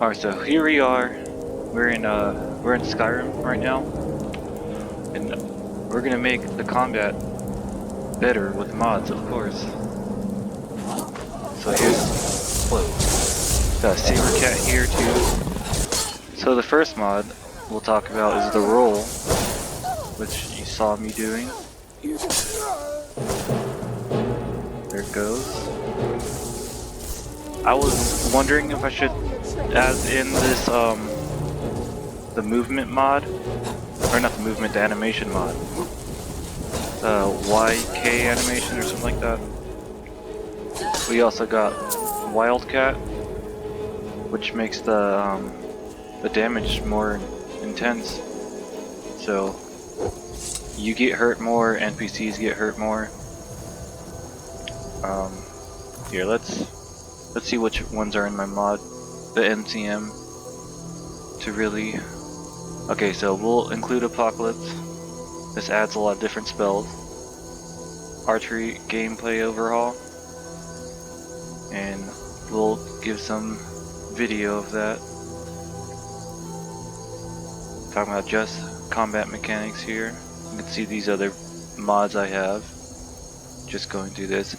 Alright, so here we are. We're in Skyrim right now, and we're gonna make the combat better with mods, of course. So here's got a saber cat here too. So the first mod we'll talk about is the roll, which you saw me doing. There it goes. I was wondering if I should add in this the movement mod, or not the movement, the animation mod, YK animation or something like that. We also got Wildcat, which makes the damage more intense. So you get hurt more, NPCs get hurt more. Here, let's see which ones are in my mod, the NCM, to really... Okay, so we'll include Apocalypse. This adds a lot of different spells. Archery gameplay overhaul. And we'll give some video of that. Talking about just combat mechanics here. You can see these other mods I have. Just going through this.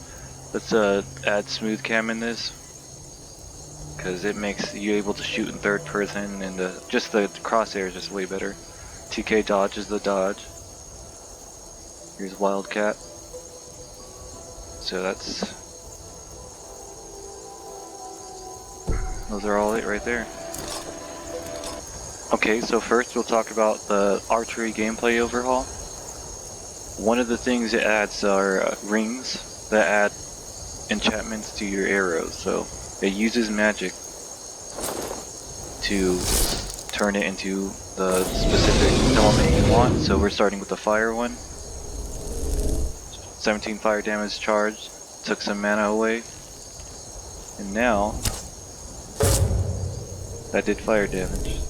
Let's add SmoothCam in this, because it makes you able to shoot in third person, and just the crosshair is just way better. TKDodge is the dodge. Here's Wildcat. So those are all it right there. Okay, so first we'll talk about the archery gameplay overhaul. One of the things it adds are rings that add enchantments to your arrows. So it uses magic to turn it into the specific element you want. So we're starting with the fire one. 17 fire damage charged, took some mana away, and now that did fire damage.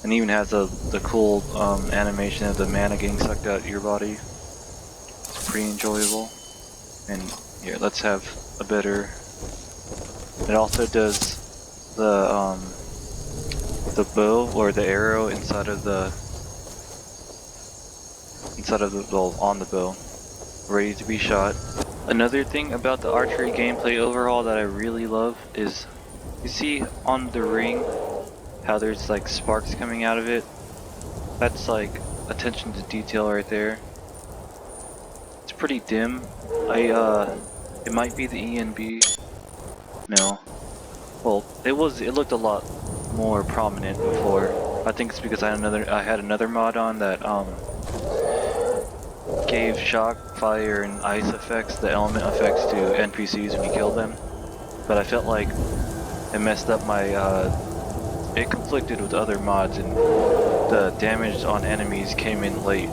And even has the cool animation of the mana getting sucked out of your body. It's pretty enjoyable. And here, let's have a better... It also does the bow or the arrow inside of the well, on the bow, ready to be shot. Another thing about the archery gameplay overhaul that I really love is, you see on the ring how there's like sparks coming out of it? That's like attention to detail right there. It's pretty dim. It might be the ENB. No. Well, it looked a lot more prominent before. I think it's because I had another mod on that gave shock, fire, and ice effects, the element effects to NPCs when you kill them. But I felt like it messed up my it conflicted with other mods, and the damage on enemies came in late.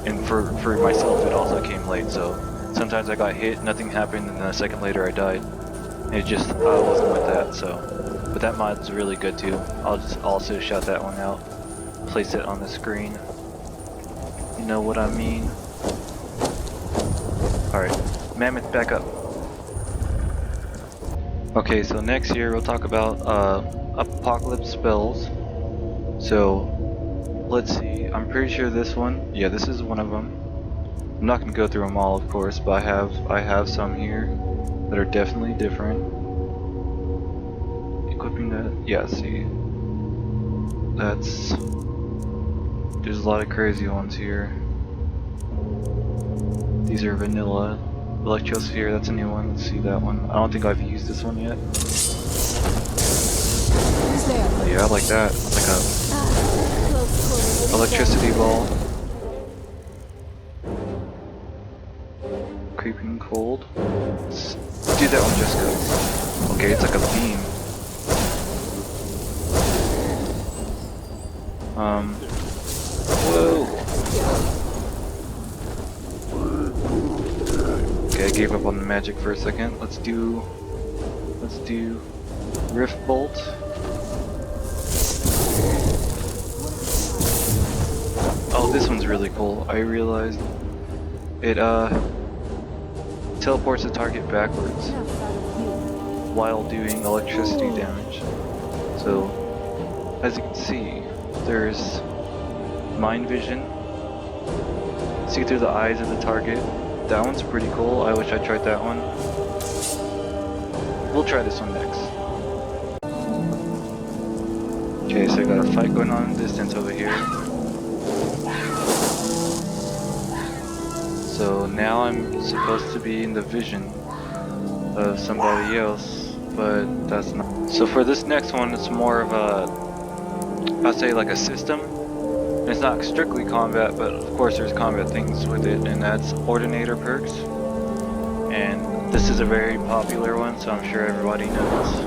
And for myself it also came late, so sometimes I got hit, nothing happened, and then a second later I died. It just, I wasn't with that, so. But that mod's really good too. I'll just also shout that one out. Place it on the screen. You know what I mean? Alright, Mammoth, back up. Okay, so next here we'll talk about Apocalypse spells. So, let's see, I'm pretty sure this one, yeah, this is one of them. I'm not going to go through them all, of course, but I have some here that are definitely different. Equipping that, yeah, see, there's a lot of crazy ones here. These are vanilla. Electrosphere, that's a new one, let's see that one. I don't think I've used this one yet. Yeah, I like that. It's like a electricity ball. Creeping cold. Let's do that one just cause. Okay, it's like a beam. Whoa. Okay, I gave up on the magic for a second. Let's do Rift Bolt. Oh, this one's really cool. I realized it teleports the target backwards. while doing electricity damage. So, as you can see, there's mind vision. See through the eyes of the target. That one's pretty cool. I wish I tried that one. We'll try this one next. Okay, so I got a fight going on in the distance over here. So now I'm supposed to be in the vision of somebody else, but that's not. So for this next one, it's more of a, I'd say like a system. It's not strictly combat, but of course there's combat things with it, and that's Ordinator perks. And this is a very popular one, so I'm sure everybody knows.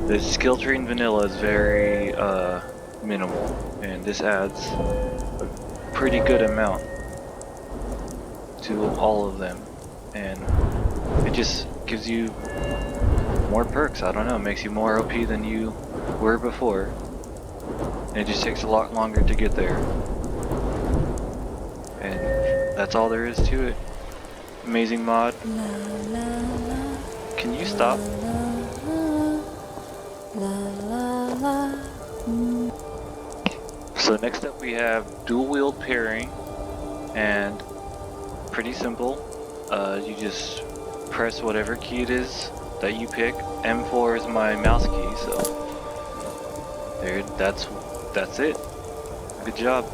The skill tree in vanilla is very minimal, and this adds a pretty good amount to all of them, and it just gives you more perks. I don't know, it makes you more OP than you were before, and it just takes a lot longer to get there, and that's all there is to it. Amazing mod. Can you stop? So next up we have dual wield parrying, and pretty simple. You just press whatever key it is that you pick. M4 is my mouse key, so there. That's it. Good job.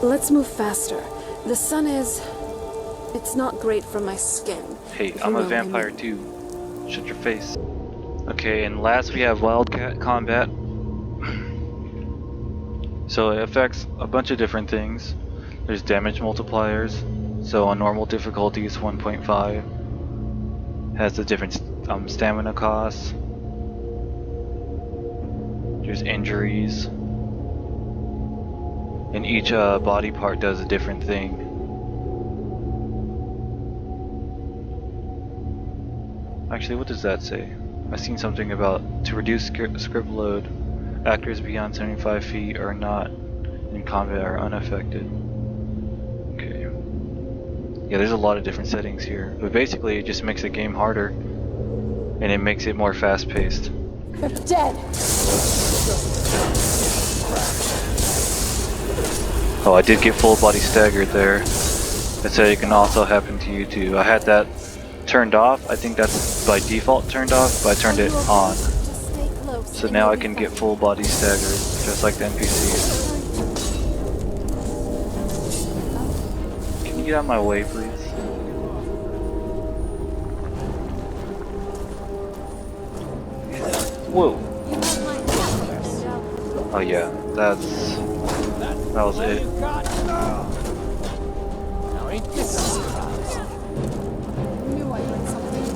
Let's move faster. The sun is... it's not great for my skin. Hey, I'm a vampire too. Shut your face. Okay, and last we have Wildcat Combat. So it affects a bunch of different things. There's damage multipliers. So on normal difficulty it's 1.5. Has the different stamina costs. There's injuries. And each body part does a different thing. Actually, what does that say? I've seen something about to reduce script load, actors beyond 75 feet are not in combat are unaffected. Okay. Yeah, there's a lot of different settings here, but basically it just makes the game harder, and it makes it more fast-paced. They're dead. Oh, I did get full body staggered there. That said, it can also happen to you too. I had that turned off. I think that's by default turned off, but I turned it on. So now I can get full body staggered, just like the NPCs. Can you get out of my way, please? Whoa. Oh yeah, that was it. Now ain't this a surprise? Knew I heard something.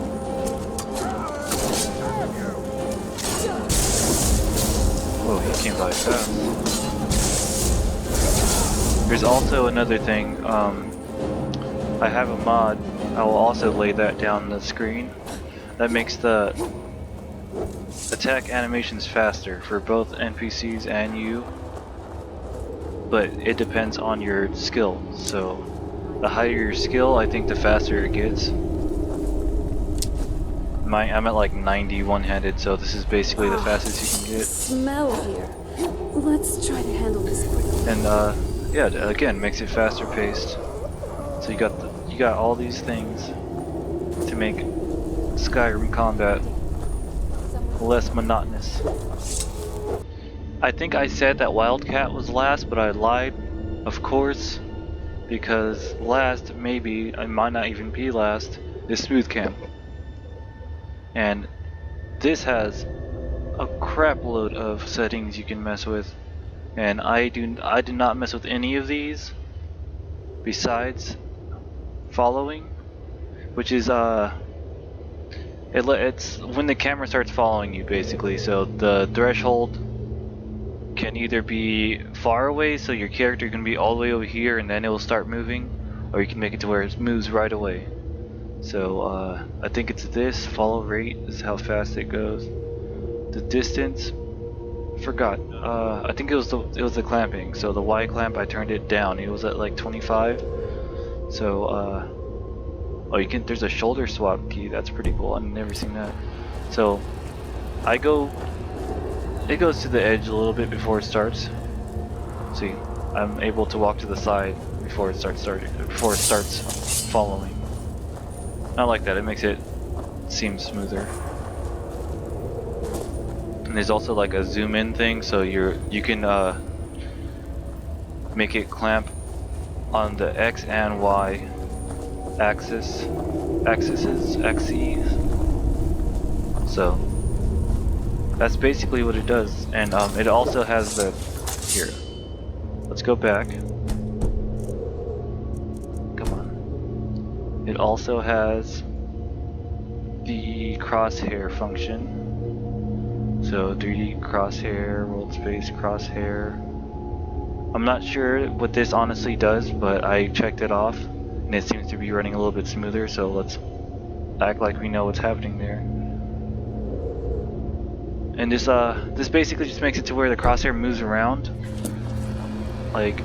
Whoa, he came by fast. There's also another thing, I have a mod, I will also lay that down on the screen, that makes the attack animations faster for both NPCs and you, but it depends on your skill. So the higher your skill, I think the faster it gets. I'm at like 90 one-handed, so this is basically the fastest you can get. Smell here. Let's try to handle this quickly. And yeah, again, makes it faster paced. So you got all these things to make Skyrim combat less monotonous. I think I said that Wildcat was last, but I lied, of course, because last, maybe, it might not even be last, is SmoothCam. And this has a crap load of settings you can mess with, and I do not mess with any of these besides following, which is it's when the camera starts following you, basically. So the threshold can either be far away, so your character can be all the way over here and then it will start moving, or you can make it to where it moves right away. So I think it's this follow rate is how fast it goes. The distance, forgot. I think it was the clamping. So the Y clamp, I turned it down. It was at like 25. So Oh, you can. There's a shoulder swap key. That's pretty cool. I've never seen that. So, I go. It goes to the edge a little bit before it starts. See, I'm able to walk to the side before it starts following. I like that. It makes it seem smoother. And there's also like a zoom in thing, so you can make it clamp on the X and Y axes. So that's basically what it does, and it also has the here. Let's go back. Come on. It also has the crosshair function. So 3D crosshair, world space crosshair. I'm not sure what this honestly does, but I checked it off, and it seems to be running a little bit smoother. So let's act like we know what's happening there. And this basically just makes it to where the crosshair moves around. Like,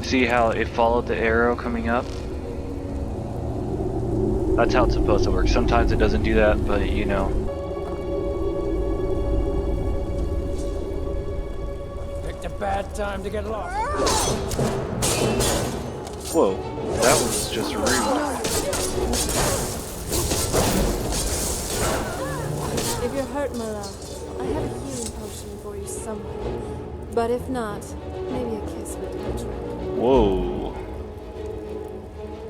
see how it followed the arrow coming up? That's how it's supposed to work. Sometimes it doesn't do that, but you know. Picked a bad time to get lost. Whoa, that was just rude. If you're hurt, my love, I have a healing potion for you somewhere. But if not, maybe a kiss would do the trick. Whoa.